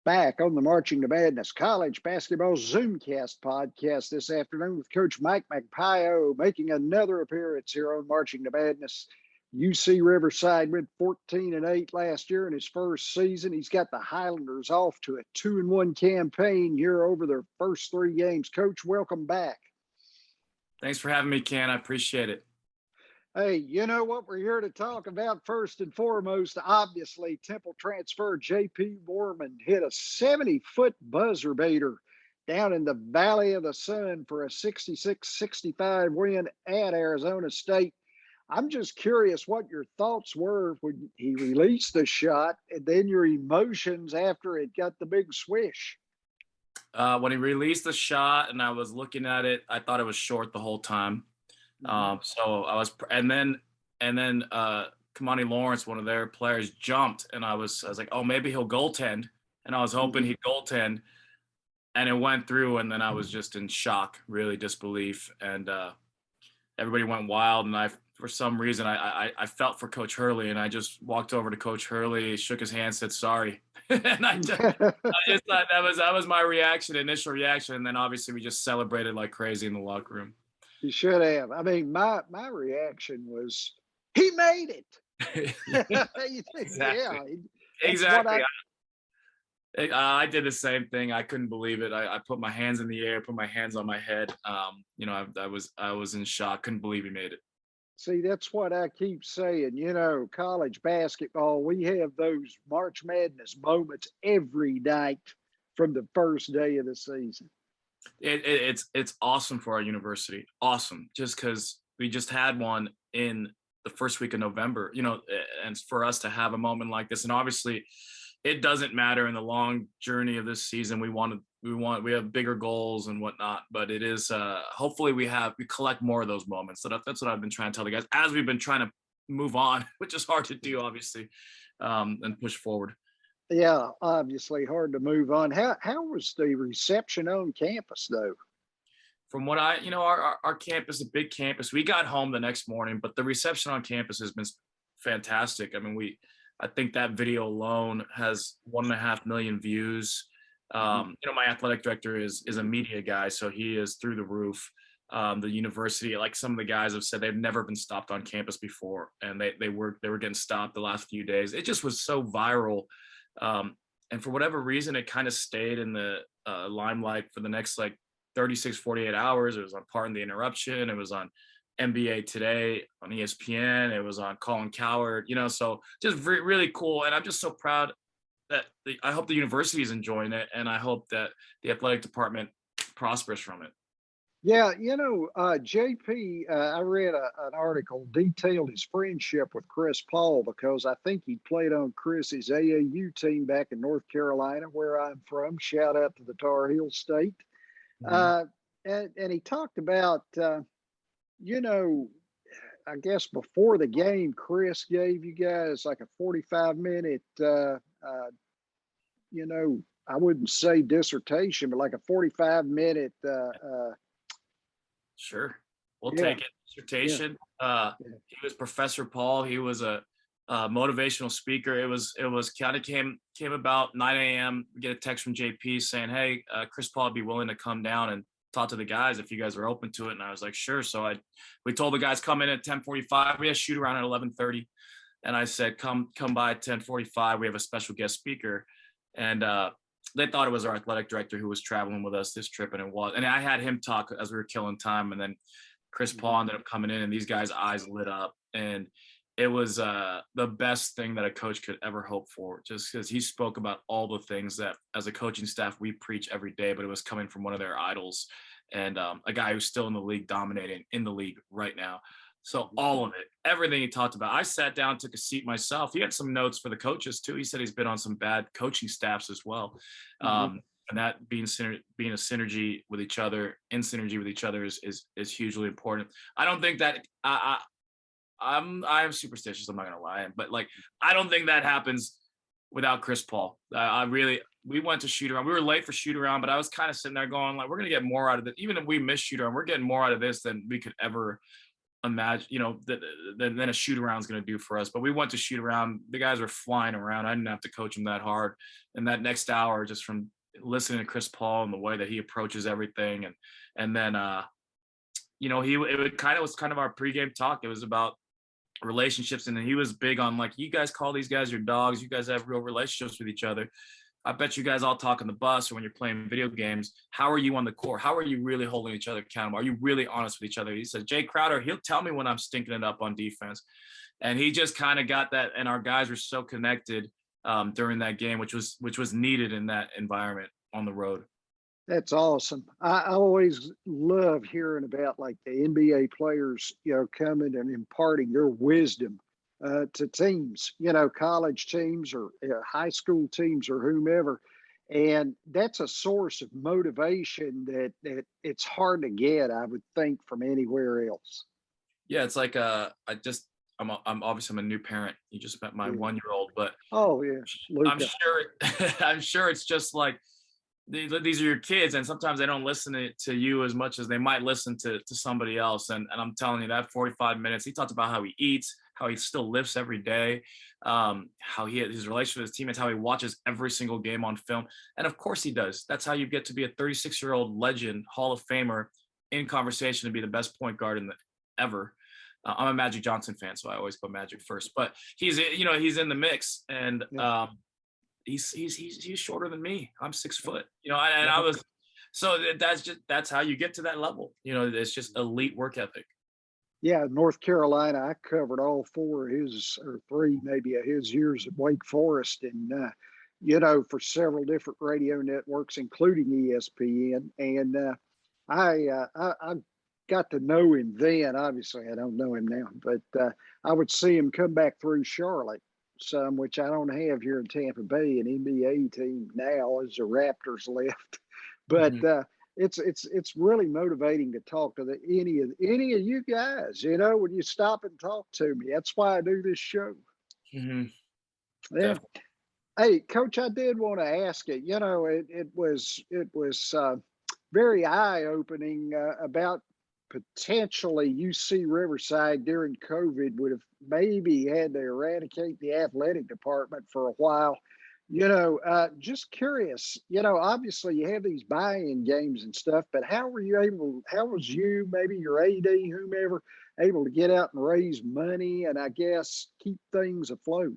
Back on the Marching to Madness College Basketball Zoomcast podcast this afternoon with Coach Mike Magpayo making another appearance here on Marching to Madness. UC Riverside went 14-8 last year in his first season. He's got the Highlanders off to a 2-1 campaign here over their first three games. Coach, welcome back. Thanks for having me, Ken. I appreciate it. Hey, you know what we're here to talk about first and foremost? Obviously, Temple transfer J.P. Moorman hit a 70-foot buzzer beater down in the Valley of the Sun for a 66-65 win at Arizona State. I'm just curious what your thoughts were when he released the shot and then your emotions after it got the big swish. When he released the shot and I was looking at it, I thought it was short the whole time. So I was, and then Kamani Lawrence, one of their players, jumped, and I was like, oh, maybe he'll goaltend, and I was hoping he'd goaltend, and it went through, and then I was just in shock, really disbelief, and everybody went wild, and for some reason, I felt for Coach Hurley, and I just walked over to Coach Hurley, shook his hand, said sorry, and I just thought that was my initial reaction, and then obviously we just celebrated like crazy in the locker room. You should have. I mean, my reaction was, he made it. Exactly. Yeah, exactly. I did the same thing. I couldn't believe it. I put my hands in the air, put my hands on my head. I was in shock. Couldn't believe he made it. See, that's what I keep saying. You know, college basketball, we have those March Madness moments every night from the first day of the season. It's awesome for our university. Awesome. Just because we just had one in the first week of November, and for us to have a moment like this, and obviously it doesn't matter in the long journey of this season. We have bigger goals and whatnot, but it is hopefully we collect more of those moments. So that's what I've been trying to tell the guys as we've been trying to move on, which is hard to do, obviously, and push forward. Yeah, obviously hard to move on. How was the reception on campus, though? From what our campus, a big campus. We got home the next morning, but the reception on campus has been fantastic. I mean, I think that video alone has 1.5 million views. My athletic director is a media guy, so he is through the roof. The university, like some of the guys have said, they've never been stopped on campus before, and they were getting stopped the last few days. It just was so viral. And for whatever reason, it kind of stayed in the limelight for the next 36, 48 hours. It was on Pardon the Interruption. It was on NBA Today, on ESPN. It was on Colin Cowherd, so just really cool. And I'm just so proud that I hope the university is enjoying it. And I hope that the athletic department prospers from it. Yeah, JP, I read an article detailed his friendship with Chris Paul because I think he played on Chris's AAU team back in North Carolina, where I'm from. Shout out to the Tar Heel State. And he talked about, I guess before the game, Chris gave you guys like a 45-minute, I wouldn't say dissertation, but like a 45-minute Sure. We'll take it. Dissertation. Yeah. He was Professor Paul. He was a motivational speaker. It was kind of came about 9 a.m. We get a text from JP saying, hey, Chris Paul would be willing to come down and talk to the guys if you guys are open to it. And I was like, sure. So we told the guys come in at 10:45. We had a shoot around at 11:30. And I said, come by at 10:45. We have a special guest speaker. And they thought it was our athletic director who was traveling with us this trip, and it was. And I had him talk as we were killing time, and then Chris Paul ended up coming in, and these guys' eyes lit up, and it was the best thing that a coach could ever hope for, just because he spoke about all the things that as a coaching staff we preach every day, but it was coming from one of their idols, and a guy who's still in the league, dominating in the league right now. So all of it, everything he talked about, I sat down, took a seat myself. He had some notes for the coaches too. He said he's been on some bad coaching staffs as well. And that being a synergy with each other, in synergy with each other is hugely important. I don't think that I'm superstitious. I'm not going to lie. But I don't think that happens without Chris Paul. We went to shoot around. We were late for shoot around, but I was kind of sitting there going we're going to get more out of it. Even if we miss shoot around, we're getting more out of this than we could ever imagine, than a shoot around is going to do for us. But we went to shoot around. The guys were flying around. I didn't have to coach them that hard. And that next hour, just from listening to Chris Paul and the way that he approaches everything, and then it was kind of our pregame talk. It was about relationships, and then he was big on, like, you guys call these guys your dogs. You guys have real relationships with each other. I bet you guys all talk on the bus or when you're playing video games. How are you on the court? How are you really holding each other accountable? Are you really honest with each other? He said, Jay Crowder, he'll tell me when I'm stinking it up on defense. And he just kind of got that. And our guys were so connected during that game, which was needed in that environment on the road. That's awesome. I always love hearing about, like, the NBA players, coming and imparting their wisdom to teams, college teams or high school teams or whomever. And that's a source of motivation that it's hard to get, I would think, from anywhere else. Yeah, it's like I'm obviously I'm a new parent. You just met my 1-year-old, but oh yeah, Luca. I'm sure it's just like, these are your kids, and sometimes they don't listen to you as much as they might listen to somebody else. And I'm telling you, that 45 minutes, he talked about how he eats, how he still lifts every day, how his relationship with his teammates, how he watches every single game on film. And of course he does. That's how you get to be a 36-year-old legend, Hall of Famer, in conversation to be the best point guard ever. I'm a Magic Johnson fan, so I always put Magic first. But he's in the mix, and he's shorter than me. I'm 6 foot, and I was, so that's how you get to that level. It's just elite work ethic. Yeah, North Carolina, I covered all 4 of his, or 3 maybe, of his years at Wake Forest, and for several different radio networks, including ESPN. And I got to know him then. Obviously, I don't know him now, but I would see him come back through Charlotte some, which I don't have here in Tampa Bay, an NBA team now as the Raptors left. But it's really motivating to talk to any of you guys, when you stop and talk to me. That's why I do this show. Mm-hmm. Yeah. Hey, Coach, I did want to ask you, it was very eye-opening about potentially UC Riverside during COVID would have maybe had to eradicate the athletic department for a while. Just curious, obviously you have these buy-in games and stuff, but how was you, maybe your AD, whomever, able to get out and raise money and I guess keep things afloat?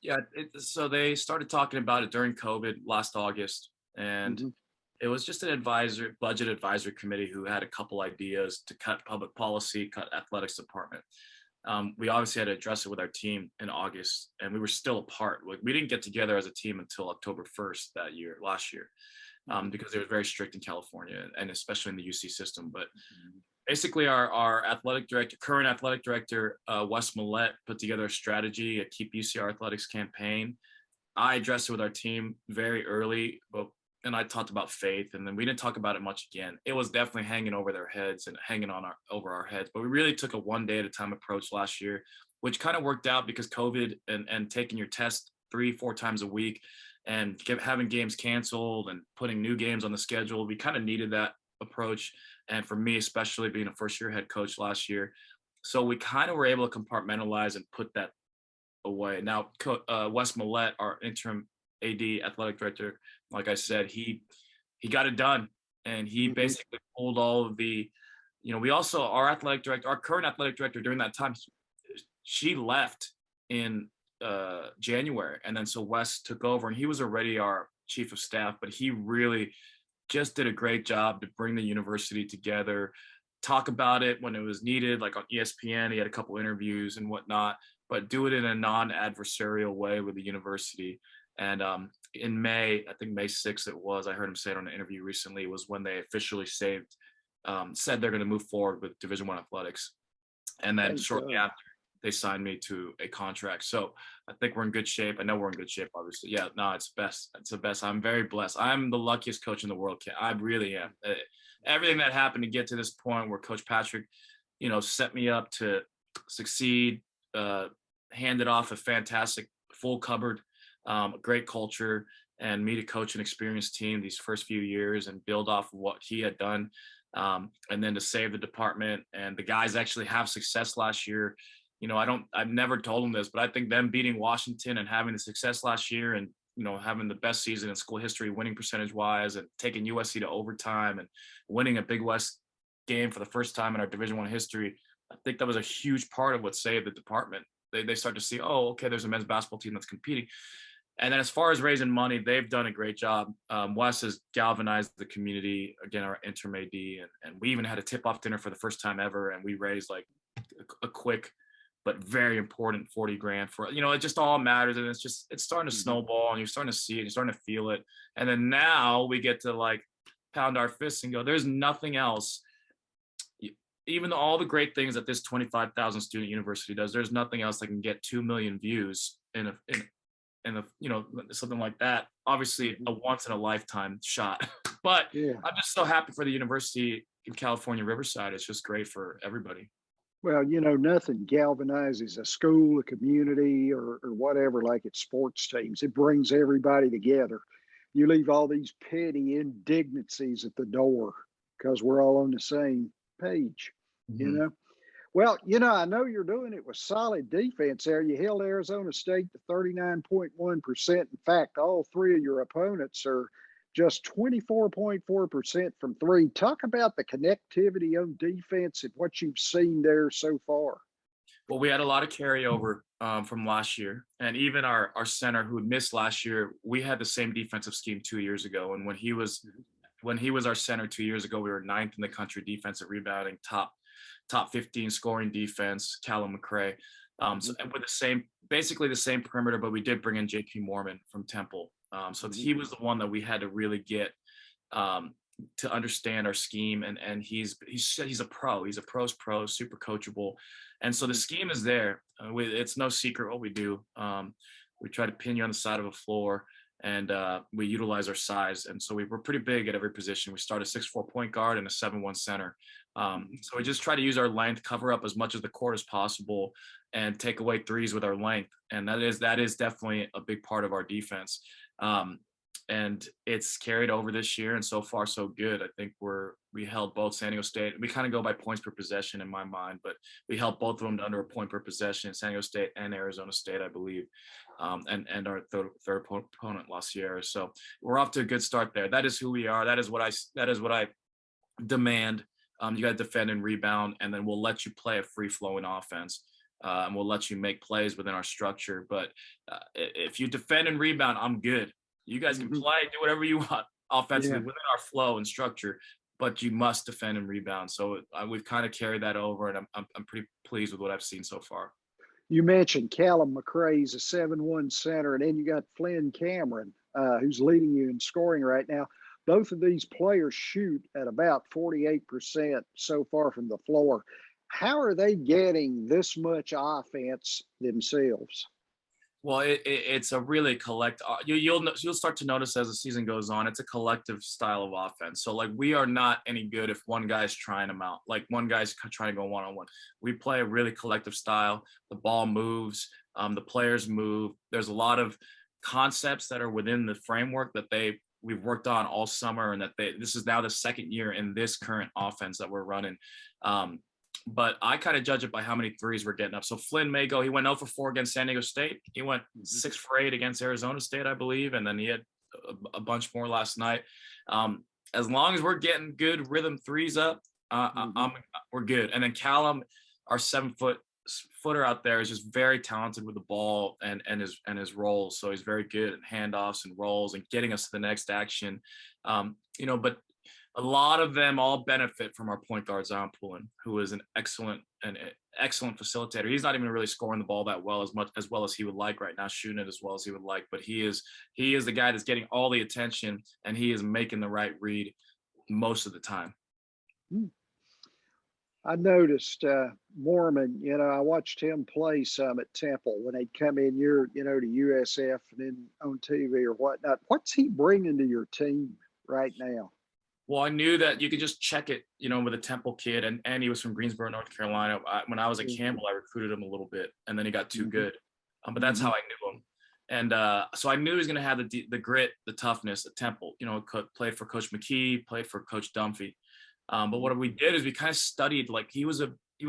Yeah, so they started talking about it during COVID last August, and it was just an budget advisory committee who had a couple ideas to cut public policy, cut athletics department. We obviously had to address it with our team in August, and we were still apart. We didn't get together as a team until October 1st last year, because they were very strict in California, and especially in the UC system. But basically our current athletic director, Wes Millett, put together a strategy, a Keep UCR Athletics campaign. I addressed it with our team very early, and I talked about faith, and then we didn't talk about it much again. It was definitely hanging over their heads and hanging over our heads, but we really took a 1 day at a time approach last year, which kind of worked out because COVID and taking your test 3-4 times a week and having games canceled and putting new games on the schedule. We kind of needed that approach. And for me, especially being a first-year head coach last year. So we kind of were able to compartmentalize and put that away. Now, Wes Millett, our interim AD, athletic director, like I said, he got it done. And he basically pulled all of the, we also, our current athletic director during that time, she left in January. And then so Wes took over, and he was already our chief of staff, but he really just did a great job to bring the university together, talk about it when it was needed, like on ESPN. He had a couple interviews and whatnot, but do it in a non-adversarial way with the university. And in May, I think May 6th it was, I heard him say it on an interview recently, was when they officially said they're going to move forward with Division I athletics. And then shortly after, they signed me to a contract. So I think we're in good shape. I know we're in good shape, obviously. Yeah, no, it's best. It's the best. I'm very blessed. I'm the luckiest coach in the world. I really am. Everything that happened to get to this point where Coach Patrick, set me up to succeed, handed off a fantastic full cupboard, great culture, and me to coach an experienced team these first few years and build off of what he had done. And then to save the department, and the guys actually have success last year. You know, I've never told them this, but I think them beating Washington and having the success last year, and, you know, having the best season in school history, winning percentage wise, and taking USC to overtime and winning a Big West game for the first time in our Division I history. I think that was a huge part of what saved the department. They start to see, oh, okay, there's a men's basketball team that's competing. And then as far as raising money, they've done a great job. Wes has galvanized the community, again, our interim AD, and we even had a tip-off dinner for the first time ever, and we raised like a quick but very important 40 grand for, you know, it just all matters. And it's starting to snowball, and you're starting to see it, you're starting to feel it. And then now we get to like pound our fists and go, there's nothing else. Even though all the great things that this 25,000 student university does, there's nothing else that can get 2 million views in a, you know, something like that. Obviously a once in a lifetime shot, but yeah. I'm just so happy for the university in California, Riverside. It's just great for everybody. Well, you know, nothing galvanizes a school, a community, or whatever like it's sports teams. It brings everybody together. You leave all these petty indignancies at the door because we're all on the same page, you know? Well, you know, I know you're doing it with solid defense there. You held Arizona State to 39.1%. In fact, all three of your opponents are just 24.4% from three. Talk about the connectivity on defense and what you've seen there so far. Well, we had a lot of carryover from last year, and even our center who had missed last year, we had the same defensive scheme 2 years ago. And when he was our center 2 years ago, we were 9th in the country defensive rebounding, top 15 scoring defense, Callum McRae. So with basically the same perimeter, but we did bring in JP Moorman from Temple. So he was the one that we had to really get to understand our scheme. And he's a pro. He's a pro's pro, super coachable. And so the scheme is there. It's no secret what we do. We try to pin you on the side of a floor, and we utilize our size. And so we're pretty big at every position. We start a 6'4" point guard and a 7'1" center. So we just try to use our length, cover up as much of the court as possible, and take away threes with our length. And that is definitely a big part of our defense. And it's carried over this year, and so far so good. I think we held both San Diego State. We kind of go by points per possession in my mind, but we held both of them to under a point per possession, San Diego State and Arizona State, I believe. And our third opponent, La Sierra. So we're off to a good start there. That is who we are. That is what I demand. You got to defend and rebound, and then we'll let you play a free-flowing offense. And we'll let you make plays within our structure. But if you defend and rebound, I'm good. You guys can play, do whatever you want offensively within our flow and structure, but you must defend and rebound. So we've kind of carried that over, and I'm pretty pleased with what I've seen so far. You mentioned Callum McRae's a 7'1" center, and then you got Flynn Cameron, who's leading you in scoring right now. Both of these players shoot at about 48% so far from the floor. How are they getting this much offense themselves? Well, it's a really you'll start to notice as the season goes on, it's a collective style of offense. So like, we are not any good if one guy's trying them out, like one guy's trying to go one-on-one. We play a really collective style. The ball moves, the players move. There's a lot of concepts that are within the framework that we've worked on all summer, and that this is now the second year in this current offense that we're running. But I kind of judge it by how many threes we're getting up. So Flynn may go, he went 0 for 4 against San Diego State. He went 6 for 8 against Arizona State, I believe. And then he had a bunch more last night. As long as we're getting good rhythm threes up, we're good. And then Callum, our 7-footer out there, is just very talented with the ball and his rolls. So he's very good at handoffs and rolls and getting us to the next action. But a lot of them all benefit from our point guard, Zion Pullen, who is an excellent facilitator. He's not even really scoring the ball that well as he would like right now, shooting it as well as he would like. But he is the guy that's getting all the attention, and he is making the right read most of the time. I noticed Moorman, I watched him play some at Temple when they'd come in to USF and then on TV or whatnot. What's he bringing to your team right now? Well, I knew that you could just check it, with a Temple kid, and he was from Greensboro, North Carolina. When I was at Campbell, I recruited him a little bit, and then he got too good. But that's how I knew him. And so I knew he was going to have the grit, the toughness at Temple. You know, played for Coach McKee, played for Coach Dunphy. But what we did is we kind of studied, like he was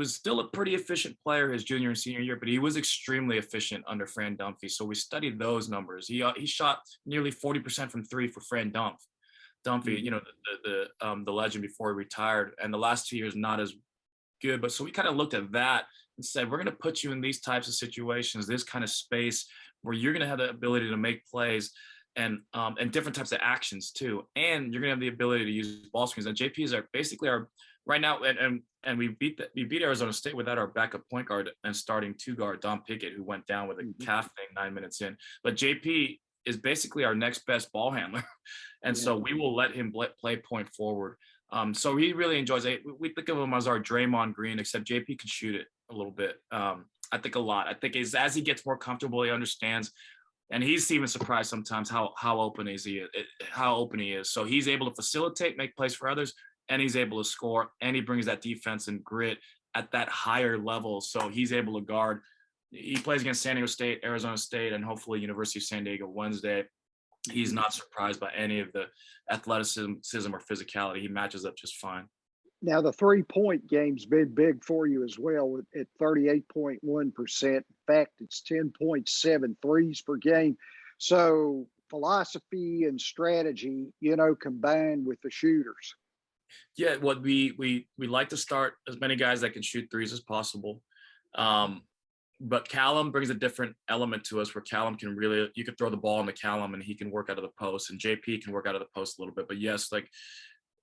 still a pretty efficient player his junior and senior year, but he was extremely efficient under Fran Dunphy. So we studied those numbers. He shot nearly 40% from three for Fran Dunphy, you know, the legend before he retired. And the last 2 years, not as good. But so we kind of looked at that and said, we're going to put you in these types of situations, this kind of space where you're going to have the ability to make plays and different types of actions too. And you're going to have the ability to use ball screens. And JP is basically our right now. And we beat Arizona State without our backup point guard and starting two guard, Dom Pickett, who went down with a calf thing 9 minutes in. But JP is basically our next best ball handler. And so we will let him play point forward. So he really enjoys it. We think of him as our Draymond Green, except JP can shoot it a little bit. I think a lot. I think as he gets more comfortable, he understands, and he's even surprised sometimes how open he is. So he's able to facilitate, make plays for others, and he's able to score, and he brings that defense and grit at that higher level. So he's able to guard. He plays against San Diego State, Arizona State, and hopefully University of San Diego Wednesday. He's not surprised by any of the athleticism or physicality. He matches up just fine. Now, the 3-point game's been big for you as well at 38.1%. In fact, it's 10.7 threes per game. So philosophy and strategy, you know, combined with the shooters. Yeah, what we like to start as many guys that can shoot threes as possible. But Callum brings a different element to us where Callum can really, you can throw the ball into Callum and he can work out of the post, and JP can work out of the post a little bit. But yes, like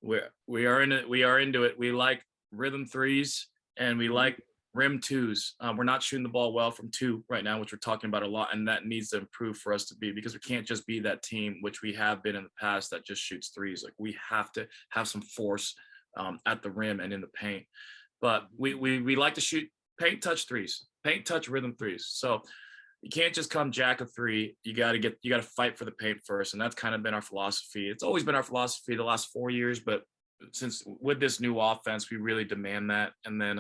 we are into it. We like rhythm threes and we like rim twos. We're not shooting the ball well from two right now, which we're talking about a lot, and that needs to improve for us to be, because we can't just be that team, which we have been in the past, that just shoots threes. Like we have to have some force at the rim and in the paint. But we like to shoot paint touch threes, paint touch rhythm threes. So you can't just come jack a three. You got to fight for the paint first. And that's kind of been our philosophy. It's always been our philosophy the last 4 years, but since with this new offense, we really demand that. And then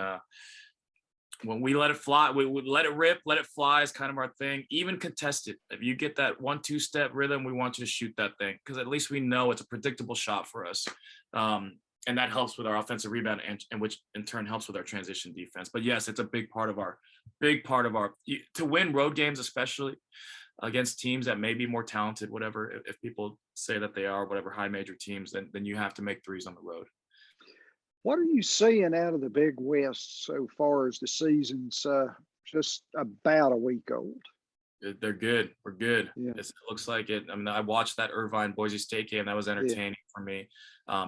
when we let it fly, we let it rip, let it fly is kind of our thing. Even contested. If you get that 1-2 step rhythm, we want you to shoot that thing, because at least we know it's a predictable shot for us. And that helps with our offensive rebound, and which in turn helps with our transition defense. But yes, it's a big part of our to win road games, especially against teams that may be more talented, whatever, if people say that they are, whatever, high major teams, then you have to make threes on the road. What are you seeing out of the Big West so far as the season's just about a week old? They're good. We're good. Yeah. It looks like it. I mean, I watched that Irvine Boise State game. That was entertaining for me.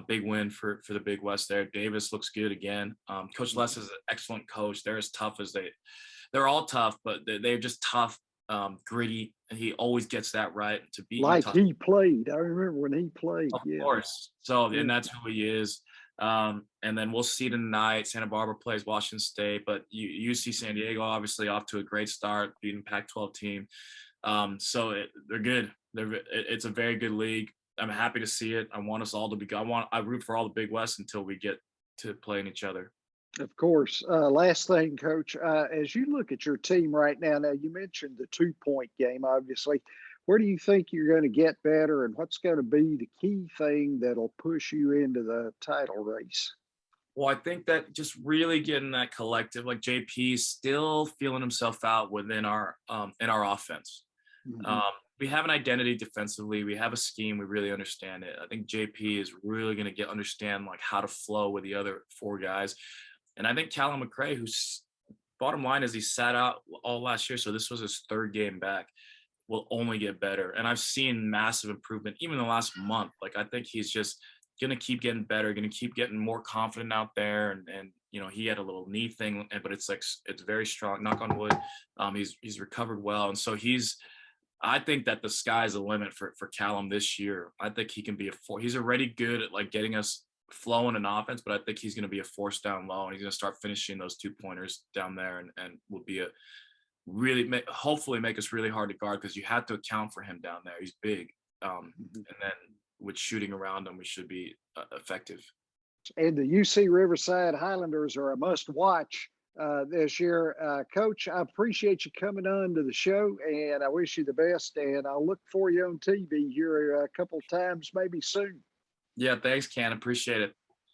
Big win for the Big West there. Davis looks good again. Coach Les is an excellent coach. They're as tough as they're all tough, but they're just tough, gritty, and he always gets that right to beat. Like he played. I remember when he played. Of course. So, and that's who he is. And then we'll see tonight. Santa Barbara plays Washington State, but UC San Diego obviously off to a great start, beating Pac-12 team. So they're good. It's a very good league. I'm happy to see it. I want us all to be. I root for all the Big West until we get to playing each other. Of course. Last thing, Coach, as you look at your team right now, you mentioned the 2-point game, obviously. Where do you think you're going to get better, and what's going to be the key thing that'll push you into the title race? Well, I think that just really getting that collective, like JP still feeling himself out within our in our offense. We have an identity defensively. We have a scheme. We really understand it. I think JP is really going to understand like how to flow with the other four guys. And I think Callum McRae, who's bottom line is he sat out all last year, so this was his third game back, will only get better. And I've seen massive improvement even in the last month. Like I think he's just going to keep getting better, going to keep getting more confident out there. And you know, he had a little knee thing, but it's very strong, knock on wood. He's recovered well. And so I think that the sky's the limit for Callum this year. I think he can be he's already good at like getting us flowing in offense, but I think he's going to be a force down low, and he's going to start finishing those 2-pointers down there, and will be hopefully make us really hard to guard, because you have to account for him down there. He's big. And then with shooting around him, we should be effective. And the UC Riverside Highlanders are a must watch this year. Coach, I appreciate you coming on to the show, and I wish you the best. And I'll look for you on TV here a couple times, maybe soon. Yeah, thanks, Ken. Appreciate it.